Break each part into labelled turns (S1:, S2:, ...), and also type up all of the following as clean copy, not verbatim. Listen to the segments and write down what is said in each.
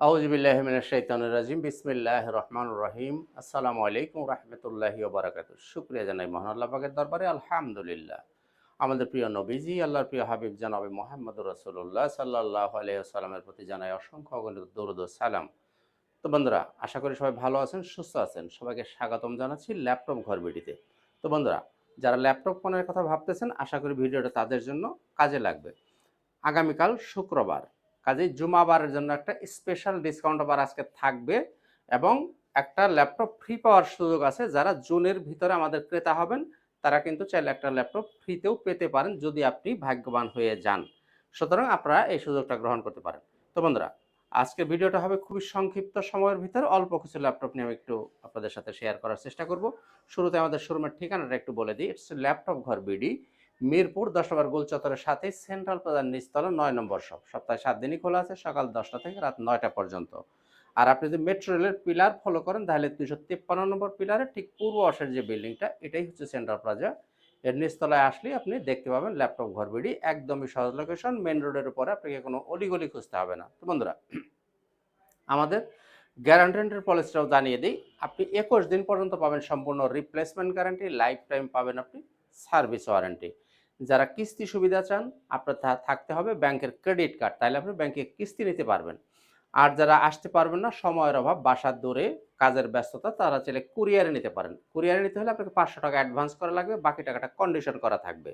S1: আউযুবিল্লাহি মিনাশ শাইতানির রাজিম। বিসমিল্লাহির রহমানির রহিম। আসসালামু আলাইকুম ওয়া রাহমাতুল্লাহি ওয়া বারাকাতুহু। শুকরিয়া জানাই মহান আল্লাহ পাকের দরবারে আলহামদুলিল্লাহ। আমাদের প্রিয় নবীজি, আল্লাহর প্রিয় হাবিব জনাবে মুহাম্মদুর রাসূলুল্লাহ সাল্লাল্লাহু আলাইহি ওয়াসাল্লামের প্রতি জানাই অসংখ্য অগণিত দরুদ ও সালাম। তো বন্ধুরা, আশা করি সবাই ভালো আছেন, সুস্থ আছেন। সবাইকে স্বাগতম জানাচ্ছি ল্যাপটপ ঘর বিডিতে। তো বন্ধুরা, যারা ল্যাপটপ কেনার কথা ভাবতেছেন, আশা করি ভিডিওটা তাদের জন্য কাজে লাগবে। আগামীকাল শুক্রবার, কাজেই জুমাবারের জন্য একটা স্পেশাল ডিসকাউন্ট অফার আজকে থাকবে এবং একটা ল্যাপটপ ফ্রি পাওয়ার সুযোগ আছে। যারা জুনের ভিতরে আমাদের ক্রেতা হবেন তারা কিন্তু চাইলে একটা ল্যাপটপ ফ্রিতেও পেতে পারেন যদি আপনি ভাগ্যবান হয়ে যান। সুতরাং আপনারা এই সুযোগটা গ্রহণ করতে পারেন। তো বন্ধুরা, আজকের ভিডিওটা হবে খুবই সংক্ষিপ্ত সময়ের ভিতরে অল্প কিছু ল্যাপটপ নিয়ে আমি একটু আপনাদের সাথে শেয়ার করার চেষ্টা করব। শুরুতে আমাদের শোরুমের ঠিকানাটা একটু বলে দিই। ইটস ল্যাপটপ ঘর বিডি, মিরপুর ১০ নম্বর গোল চত্বরের সাথে সেন্ট্রাল প্লাজার নিচতলা ৯ নম্বর শপ। সপ্তাহে ৭ দিনই খোলা আছে, সকাল ১০টা থেকে রাত ৯টা পর্যন্ত। আর আপনি যদি মেট্রো রেলের পিলার ফলো করেন তাহলে ২৫৩ নম্বর পিলারের ঠিক পূর্ব পাশের যে বিল্ডিংটা, এটাই হচ্ছে সেন্ট্রাল প্লাজা। এর নিচতলায় আসলেই আপনি দেখতে পাবেন ল্যাপটপ ঘর বিডি। একদমই সহজ লোকেশন, মেন রোডের উপরে, আপনাকে কোনো অলিগলি খুঁজতে হবে না। তো বন্ধুরা, আমাদের গ্যারান্টের পলিসিটাও জানিয়ে দিই। আপনি ২১ দিন পর্যন্ত পাবেন সম্পূর্ণ রিপ্লেসমেন্ট গ্যারান্টি, লাইফ টাইম পাবেন আপনি সার্ভিস ওয়ারেন্টি। যারা কিস্তি সুবিধা চান, আপনার থাকতে হবে ব্যাংকের ক্রেডিট কার্ড, তাহলে আপনি ব্যাংকে কিস্তি নিতে পারবেন। আর যারা আসতে পারবেন না, সময়ের অভাব, বাসার দূরে, কাজের ব্যস্ততা, তারা চাইলে কুরিয়ারে নিতে পারেন। কুরিয়ারে নিতে হলে আপনাকে ৫০০ টাকা অ্যাডভান্স করা লাগবে, বাকি টাকাটা কন্ডিশন করা থাকবে।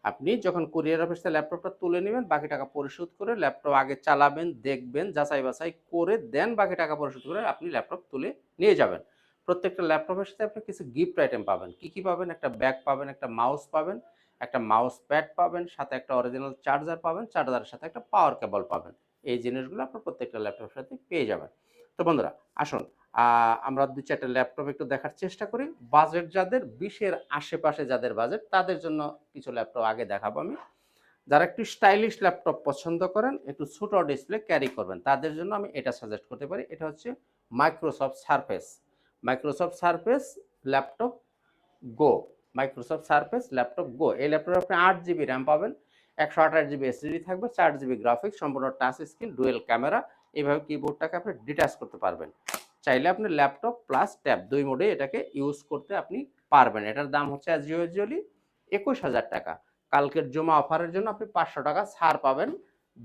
S1: আপনি যখন কুরিয়ার অফিস থেকে ল্যাপটপটা তুলে নেবেন, বাকি টাকা পরিশোধ করে ল্যাপটপ আগে চালাবেন, দেখবেন, যাচাই বাছাই করে দেন বাকি টাকা পরিশোধ করে আপনি ল্যাপটপ তুলে নিয়ে যাবেন। প্রত্যেকটা ল্যাপটপের সাথে আপনি কিছু গিফট আইটেম পাবেন। কি, কি পাবেন? একটা ব্যাগ পাবেন, একটা মাউস পাবেন, একটা মাউস প্যাড পাবেন, সাথে একটা অরিজিনাল চার্জার পাবেন, চার্জারের সাথে একটা পাওয়ার কেবল পাবেন। এই জিনিসগুলো আপনার প্রত্যেকটা ল্যাপটপের সাথে পেয়ে যাবেন। তো বন্ধুরা, আসুন আমরা ২-৪ টা ল্যাপটপ একটু দেখার চেষ্টা করি। বাজেট যাদের ২০ এর আশেপাশে, যাদের বাজেট, তাদের জন্য কিছু ল্যাপটপ আগে দেখাবো আমি। যারা একটু স্টাইলিশ ল্যাপটপ পছন্দ করেন, একটু ছোট ডিসপ্লে ক্যারি করবেন, তাদের জন্য আমি এটা সাজেস্ট করতে পারি। এটা হচ্ছে Microsoft Surface. Microsoft Surface laptop go. Microsoft Surface laptop go. এই ল্যাপটপে আপনি ৮ জিবি র্যাম পাবেন, ১২৮ জিবি এসএসডি থাকবে, ৪ জিবি গ্রাফিক্স, সম্পূর্ণ টাচ স্ক্রিন, ডুয়েল ক্যামেরা। এইভাবে কিবোর্ডটাকে আপনি ডিটাচ করতে পারবেন। চাইলে আপনি ল্যাপটপ প্লাস ট্যাব ২ মোডে এটাকে ইউজ করতে আপনি পারবেন। এটার দাম হচ্ছে অ্যাজ ইউজুয়ালি ২১,০০০ টাকা। কালকের জমা অফারের জন্য আপনি ৫০০ টাকা ছাড় পাবেন।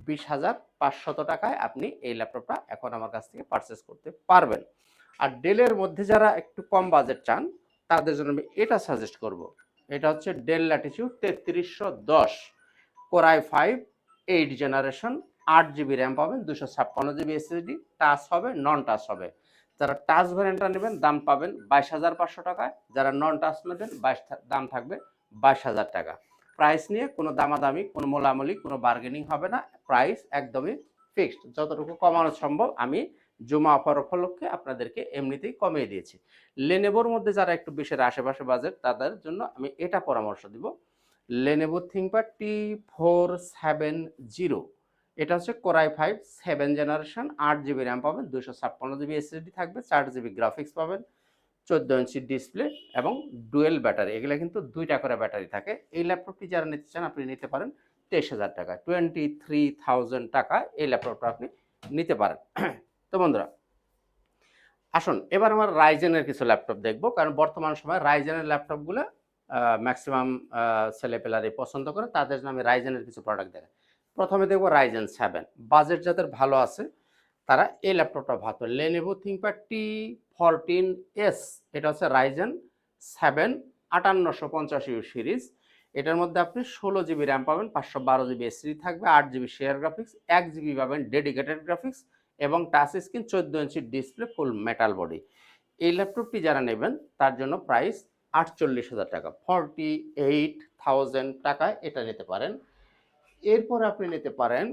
S1: ২০,৫০০ টাকায় আপনি এই ল্যাপটপটা এখন আমার কাছ থেকে পারচেস করতে পারবেন। আর ডেলের মধ্যে যারা একটু কম বাজেট চান, তাদের জন্য আমি এটা সাজেস্ট করব। এটা হচ্ছে del Latitude ৩৩১০ core i5 8 generation, ৮ GB RAM পাবেন, ২৫৬ জিবি এসএসডি, টাচ হবে, নন টাচ হবে। যারা টাচ ভ্যারিয়েন্টটা নেবেন দাম পাবেন ২২,৫০০ টাকায়, যারা নন টাচ নেবেন দাম থাকবে ২২,০০০ টাকা। প্রাইস নিয়ে কোনো দামাদামি, কোনো মোলামুলি, কোনো বার্গেনিং হবে না। প্রাইস একদমই ফিক্সড। যতটুকু কমানো সম্ভব আমি জুমা অফার উপলক্ষে আপনাদেরকে এমনিতেই কমিয়ে দিয়েছি। লেনেভোর মধ্যে যারা একটু ২০ এর আশেপাশে বাজেট, তাদের জন্য আমি এটা পরামর্শ দিব। Lenovo ThinkPad T4700। এটা হচ্ছে core i5 7 generation, ৮ GB RAM পাবেন, ২৫৬ জিবি এসএসডি থাকবে, ৪ জিবি গ্রাফিক্স পাবেন, ১৪ ইঞ্চি ডিসপ্লে এবং ডুয়েল ব্যাটারি। এগুলো কিন্তু ২টা করে ব্যাটারি থাকে। এই ল্যাপটপটি যারা নিতে চান আপনি নিতে পারেন ২৩,০০০ টাকায়, 23,000 টাকায় এই ল্যাপটপটা আপনি নিতে পারেন। তো বন্ধুরা, আসুন এবার আমার রাইজেনের কিছু ল্যাপটপ দেখব, কারণ বর্তমান সময়ে রাইজেনের ল্যাপটপগুলো ম্যাক্সিমাম ছেলেপেলারাই পছন্দ করে। তাদের জন্য আমি রাইজেনের কিছু প্রোডাক্ট দেখাই। প্রথমে দেখব রাইজেন ৭। বাজেট যাদের ভালো আছে তারা এই ল্যাপটপটা ভালো। Lenovo ThinkPad T14s। এটা হচ্ছে রাইজেন 7 5850 সিরিজ। এটার মধ্যে আপনি 16 জিবি র্যাম পাবেন, 512 জিবি এসএসডি থাকবে, 8 জিবি শেয়ার গ্রাফিক্স, 1 জিবি পাবেন ডেডিকেটেড গ্রাফিক্স এবং টাচ স্ক্রিন, 14 ইঞ্চি ডিসপ্লে, ফুল মেটাল বডি। এই ল্যাপটপটি যারা নেবেন তার জন্য প্রাইস 48,০০০ টাকা, 48,000 টাকায় এটা নিতে পারেন। এরপর আপনি নিতে পারেন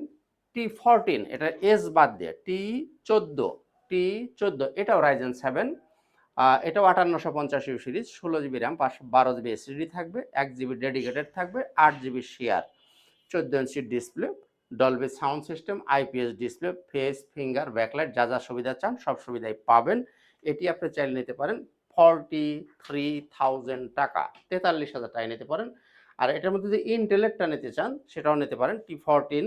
S1: T14, এটা এস বাদ দিয়ে T14, এটাও রাইজেন 7। এটাও 5850 series, 16 GB RAM, 512 GB SSD থাকবে, 1 জিবি ডেডিকেটেড থাকবে, 8 GB share, 14 inch display, Dolby sound system, IPS display, face, finger, backlight, যা যা সুবিধা চান সব সুবিধাই পাবেন। এটি আপনি চাইলে নিতে পারেন 43,000 টাকা, 43,000 টাকায় নিতে পারেন। আর এটার মধ্যে যদি ইন্টেলেরটা নিতে চান সেটাও নিতে পারেন। T14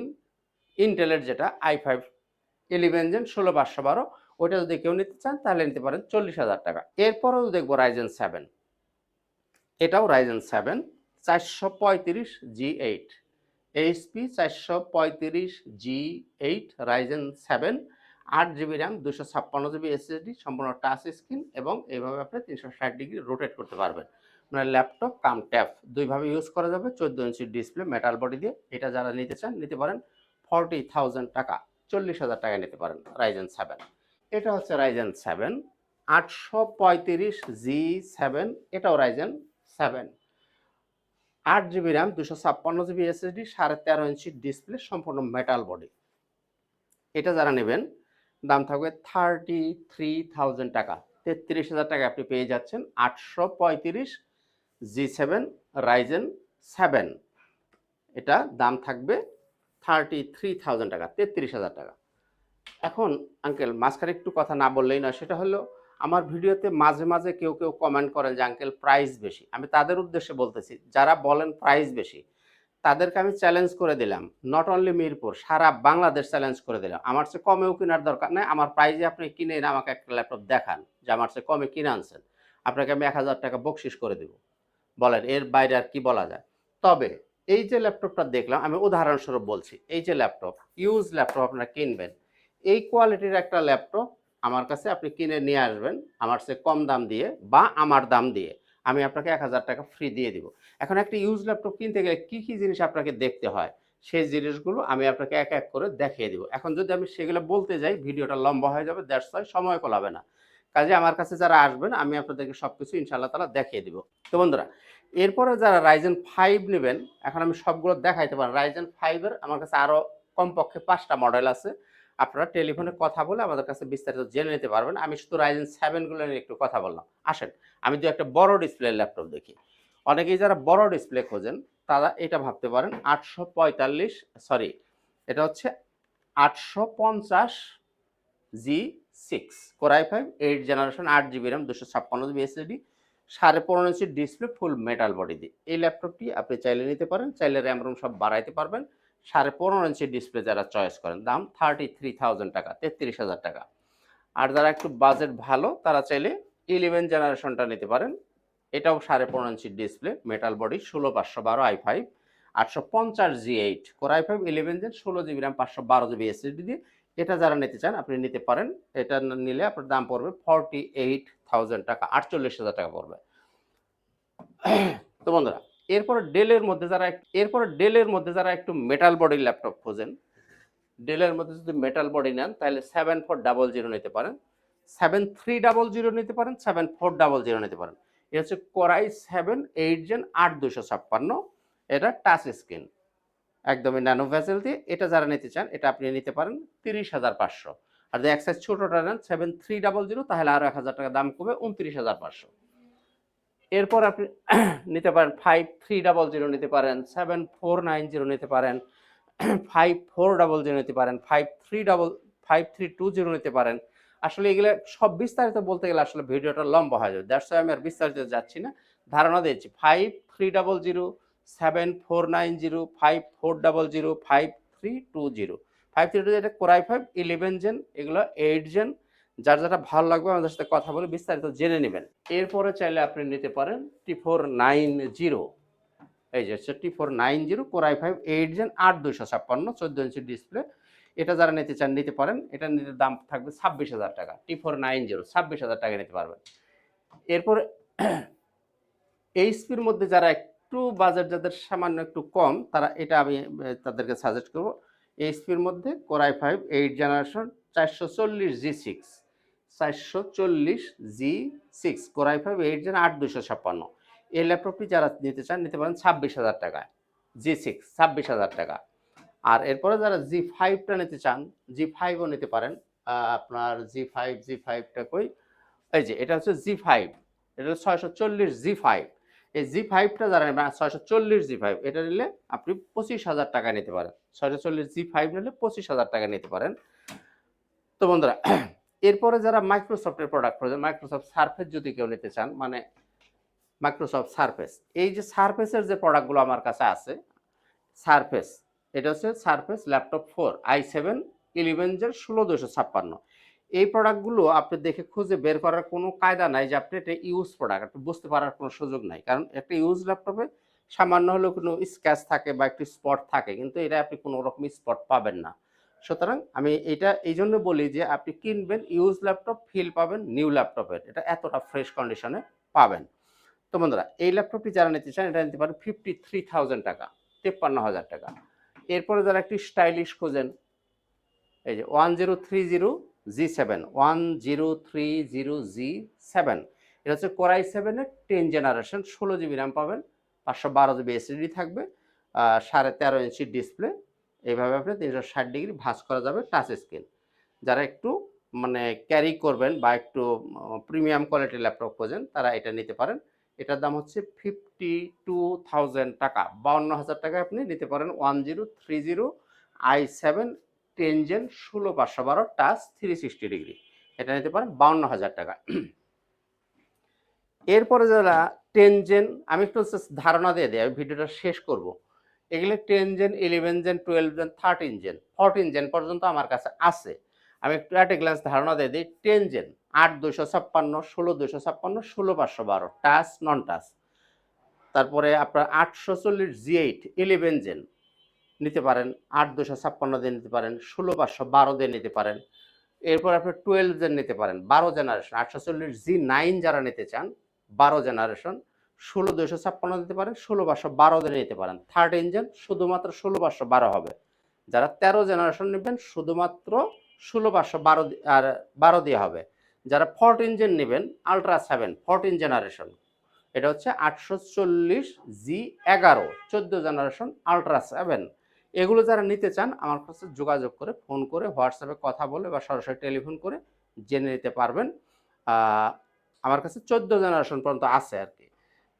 S1: ইন্টেলের যেটা i5 11 জেন 16512, ওইটা যদি কেউ নিতে চান তাহলে নিতে পারেন 40,000 টাকা। এরপরেও দেখবো রাইজেন 7, এটাও Ryzen 7 435G8, HP 435G8 Ryzen 7, 8 GB RAM, 256 GB SSD, সম্পূর্ণ টাচ স্ক্রিন এবং এইভাবে আপনি 360 ডিগ্রি রোটেট করতে পারবেন। মানে ল্যাপটপ কাম ট্যাব দুইভাবে ইউজ করা যাবে। 14 ইঞ্চি ডিসপ্লে মেটাল বডি দিয়ে। এটা যারা নিতে চান নিতে পারেন 40,000 টাকা, 40,000 টাকায় নিতে পারেন রাইজেন 7। এটা হচ্ছে রাইজেন 7 835G7, এটাও Ryzen 7, 8 GB RAM, 256 GB SSD, 13.5 inch display, সম্পূর্ণ মেটাল বডি। এটা যারা নেবেন দাম থাকবে 33,000 টাকা, 33,000 টাকা আপনি পেয়ে যাচ্ছেন 835G7 রাইজেন 7। এটা দাম থাকবে 33,000 টাকা, 33,000 টাকা। এখন আঙ্কেল মাঝখানে একটু কথা না বললেই না, সেটা হলো আমার ভিডিওতে মাঝে মাঝে কেউ কেউ কমেন্ট করেন যে আঙ্কেল প্রাইস বেশি। আমি তাদের উদ্দেশ্যে বলতেছি, যারা বলেন প্রাইস বেশি তাদেরকে আমি চ্যালেঞ্জ করে দিলাম, নট অনলি মিরপুর, সারা বাংলাদেশ চ্যালেঞ্জ করে দিলাম। আমার চেয়ে কমেও কেনার দরকার নেই, আমার প্রাইজে আপনি কিনে এনে আমাকে একটা ল্যাপটপ দেখান যে আমার চেয়ে কমে কিনে আনছেন, আপনাকে আমি 1,000 টাকা বকশিস করে দেব। বলেন এর বাইরে আর কি বলা যায়? তবে এই যে ল্যাপটপটা দেখলাম, আমি উদাহরণস্বরূপ বলছি, এই যে ল্যাপটপ, ইউজ ল্যাপটপ আপনারা কিনবেন, এই কোয়ালিটির একটা ল্যাপটপ আমার কাছে আপনি কিনে নিয়ে আসবেন আমার চেয়ে কম দাম দিয়ে বা আমার দাম দিয়ে, আমি আপনাকে 1,000 টাকা ফ্রি দিয়ে দিব। এখন একটা ইউজ ল্যাপটপ কিনতে গেলে কী কী জিনিস আপনাকে দেখতে হয়, সেই জিনিসগুলো আমি আপনাকে এক এক করে দেখিয়ে দিব। এখন যদি আমি সেগুলো বলতে যাই ভিডিওটা লম্বা হয়ে যাবে, দ্যাটস ওয়াই সময় কোলাবে না। কাজে আমার কাছে যারা আসবেন আমি আপনাদেরকে সব কিছু ইনশাআল্লাহ তাআলা দেখিয়ে দিব। তো বন্ধুরা, এরপরে যারা রাইজেন 5 নেবেন, এখন আমি সবগুলো দেখাইতে পারি। রাইজেন 5 এর আমার কাছে আরও কমপক্ষে 5টা মডেল আছে। আপনারা টেলিফোনে কথা বলে আমাদের কাছে বিস্তারিত জেনে নিতে পারবেন। আমি শুধু রাইজেন 7 গুলো নিয়ে একটু কথা বললাম। আসেন আমি যদি একটা বড় ডিসপ্লের ল্যাপটপ দেখি, অনেকেই যারা বড় ডিসপ্লে খোঁজেন তারা এটা ভাবতে পারেন 845, সরি এটা হচ্ছে 850G6 core i5 8 generation, 8 GB RAM, 256 GB SSD, 15.5 inch display, ফুল মেটাল বডি দিয়ে এই ল্যাপটপটি আপনি চাইলে নিতে পারেন। চাইলে র্যাম রোম সব বাড়াইতে পারবেন। 15.5 ইঞ্চি ডিসপ্লে যারা চয়েস করেন, দাম 33,000 টাকা, 33,000 টাকা। আর যারা একটু বাজেট ভালো তারা চাইলে 11 জেনারেশনটা নিতে পারেন। এটাও 15.5 inch display, metal body, 16512 i5, 850G8 core i5 11 gen, 16 GB RAM, 512 GB SSD দিয়ে। এটা যারা নিতে চান আপনি নিতে পারেন। এটা নিলে আপনার দাম পড়বে 48,000 টাকা, 48,000 টাকা পড়বে। তো বন্ধুরা, এরপরে ডেলের মধ্যে যারা একটু মেটাল বডির ল্যাপটপ খোঁজেন, ডেলের মধ্যে যদি মেটাল বডি নেন তাহলে 7400 নিতে পারেন, 7300 নিতে পারেন, 7400 নিতে পারেন। এটা হচ্ছে কোর i7 8 জেন 8256, এটা টাচ স্ক্রিন একদমই ন্যানো ভেসেল দিয়ে। এটা যারা নিতে চান এটা আপনি নিতে পারেন 30,500। আর যদি এক সাইজ ছোটোটা নেন 7300 তাহলে আরও 1,000 টাকা দাম কমে 29,500। এরপর আপনি নিতে পারেন 5300 নিতে পারেন, 7490 নিতে পারেন, 5400 নিতে পারেন, 5320 নিতে পারেন। আসলে এগুলো সব বিস্তারিত বলতে গেলে আসলে ভিডিওটা লম্বা হয়ে যাবে, দ্যাটস ওয়াই আমি আর বিস্তারিত যাচ্ছি না, ধারণা দিয়েছি। 5300, 7490, 5400, 5320, 5320 এটা কোর i5 11 জেন, এগুলো 8 জেন। যার যেটা ভালো লাগবে আমাদের সাথে কথা বলে বিস্তারিত জেনে নেবেন। এরপরে চাইলে আপনি নিতে পারেন T490, এই যে হচ্ছে T490 core i5 8 gen 8256, 14 inch display. এটা যারা নিতে চান নিতে পারেন। এটা নিতে দাম থাকবে 26,000 টাকা। T490 26,000 টাকা নিতে পারবেন। এরপরে এইচপির মধ্যে যারা একটু বাজেট যাদের সামান্য একটু কম, তারা এটা আমি তাদেরকে সাজেস্ট করব। এইচপির মধ্যে core i5 8 generation 440G6, 440G6 core i5 8 gen 8256, এই ল্যাপটপটি যারা নিতে চান নিতে পারেন 26,000 টাকায়। G6 26,000 টাকা। আর এরপরে যারা G5টা নিতে চান, G5ও নিতে পারেন। আপনার G5টা কই, এই যে এটা হচ্ছে G5, এটা হচ্ছে 640G5। এই G5টা যারা নেবেন 640G5, এটা নিলে আপনি 25,000 টাকা নিতে পারেন। 640G5 নিলে 25,000 টাকা নিতে পারেন। তো বন্ধুরা, এরপরে যারা মাইক্রোসফটের প্রোডাক্ট খোঁজেন, মাইক্রোসফট সারফেস যদি কেউ নিতে চান, মানে মাইক্রোসফট সারফেস, এই যে সারফেসের যে প্রোডাক্টগুলো আমার কাছে আছে, সারফেস, এটা হচ্ছে সারফেস ল্যাপটপ 4 i7 11 জেন 16256। এই প্রোডাক্টগুলো আপনি দেখে খুঁজে বের করার কোনো কায়দা নাই যে আপনি এটা ইউজ প্রোডাক্ট, আপনি বুঝতে পারার কোনো সুযোগ নাই। কারণ একটা ইউজ ল্যাপটপে সামান্য হলেও কোনো স্ক্র্যাচ থাকে বা একটু স্পট থাকে, কিন্তু এটা আপনি কোনো রকম স্পট পাবেন না। সুতরাং আমি এটা এই জন্য বলি যে আপনি কিনবেন ইউজ ল্যাপটপ, ফিল পাবেন নিউ ল্যাপটপের, এটা এতটা ফ্রেশ কন্ডিশনে পাবেন। তো বন্ধুরা, এই ল্যাপটপটি যারা নিতে চান এটা নিতে পারেন 53,000 টাকা, 53,000 টাকা। এরপরে যারা একটু স্টাইলিশ খোঁজেন, এই যে 1030G7, 1030G7, এটা হচ্ছে কোর i7 এর 10 জেনারেশন, 16 GB র্যাম পাবেন, 512 GB এসএসডি থাকবে, 13.5 ইঞ্চি ডিসপ্লে। এইভাবে আপনি 360 ডিগ্রি ভাঁজ করা যাবে, টাচ স্ক্রিন। যারা একটু মানে ক্যারি করবেন বা একটু প্রিমিয়াম কোয়ালিটির ল্যাপটপ খোঁজেন তারা এটা নিতে পারেন। এটার দাম হচ্ছে 52,000 টাকা, 52,000 টাকায় আপনি নিতে পারেন 1030i7 10 জেন 16512 টাচ 360 ডিগ্রি, এটা নিতে পারেন 52,000 টাকা। এরপরে যারা 10 জেন, আমি একটু ধারণা দিয়ে দিই, আমি ভিডিওটা শেষ করব। এগুলো 10 gen 11 gen 12 gen 13 gen 14 gen পর্যন্ত আমার কাছে আছে। আমি একটু অ্যাট এ গ্লান্স ধারণা দিয়ে দিই। 10 জেন 8256, 16256, 16512 টাচ নন টাচ। তারপরে আপনার 840G8 11 জেন নিতে পারেন, 8256 দিয়ে নিতে পারেন, 16512 দিয়ে নিতে পারেন। এরপর আপনি 12 জেন নিতে পারেন, 12 জেনারেশন 840G9 যারা নিতে চান, 12 জেনারেশন 16256 দিতে পারেন, 16512 দিয়ে নিতে পারেন। 13 জেন শুধুমাত্র 16512 হবে। যারা 13 জেনারেশন নেবেন শুধুমাত্র 16512 আর 12 দিয়ে হবে। যারা 14 জেন নেবেন আলট্রা 7 14 জেনারেশন, এটা হচ্ছে 840G11 14 জেনারেশন আলট্রা 7। এগুলো যারা নিতে চান আমার কাছে যোগাযোগ করে, ফোন করে, হোয়াটসঅ্যাপে কথা বলে বা সরাসরি টেলিফোন করে জেনে নিতে পারবেন। আমার কাছে 14 জেনারেশন পর্যন্ত আছে আর কি।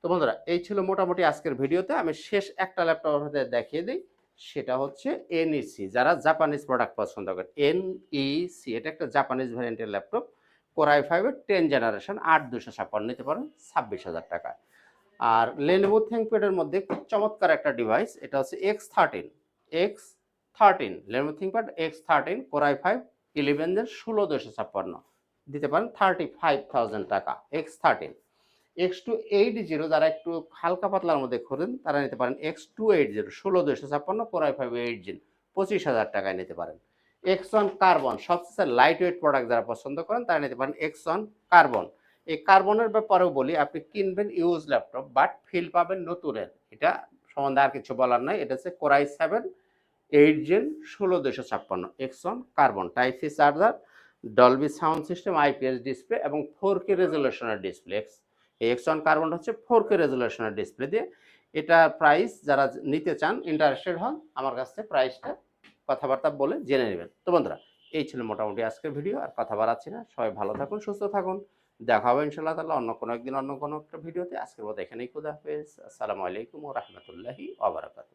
S1: তো বন্ধুরা, এই ছিল মোটামুটি আজকের ভিডিওতে। আমি শেষ একটা ল্যাপটপ আপনাদের দেখিয়ে দিই, সেটা হচ্ছে এনইসি। যারা জাপানিজ প্রোডাক্ট পছন্দ করেন, এনইসি এটা একটা জাপানিজ ভ্যারিয়েন্টের ল্যাপটপ, কোর i5 এর 10 জেনারেশন 8256 নিতে পারেন 26,000 টাকায়। আর লেনোভো থিংকপ্যাডের মধ্যে খুব চমৎকার একটা ডিভাইস, এটা হচ্ছে X13 Lenovo ThinkPad X13 core i5 11 gen 16256 দিতে পারেন 35,000 টাকা। X13 X280 যারা একটু হালকা পাতলার মধ্যে খোঁজেন তারা নিতে পারেন X280 16256 কোর i5 8 জেন 25,000 টাকায় নিতে পারেন। X1 কার্বন সবচেয়ে লাইট ওয়েট প্রোডাক্ট যারা পছন্দ করেন তারা নিতে পারেন X1 কার্বন। এই কার্বনের ব্যাপারেও বলি, আপনি কিনবেন ইউজ ল্যাপটপ বাট ফিল পাবেন নতুনের, এটা সম্বন্ধে আর কিছু বলার নাই। এটা হচ্ছে core i7 8 gen 16256 X1 carbon, type C charger, Dolby sound system, IPS display এবং 4K রেজলিউশনের ডিসপ্লে। এই X1 কার্বন হচ্ছে 4K রেজলিউশনের ডিসপ্লে দিয়ে। এটা প্রাইস যারা নিতে চান, ইন্টারেস্টেড হন, আমার কাছে প্রাইসটা কথাবার্তা বলে জেনে নেবেন। তো বন্ধুরা, এই ছিল মোটামুটি আজকের ভিডিও, আর কথা বাড়াচ্ছি না। সবাই ভালো থাকুন, সুস্থ থাকুন। দেখা হবে ইনশাআল্লাহ তাআলা অন্য কোনো একদিন অন্য কোনো একটা ভিডিওতে। আজকের মতো এখানেই, খুদা হাফেজ। আসসালামু আলাইকুম ওয়া রাহমাতুল্লাহি ওয়া বারাকাতুহু।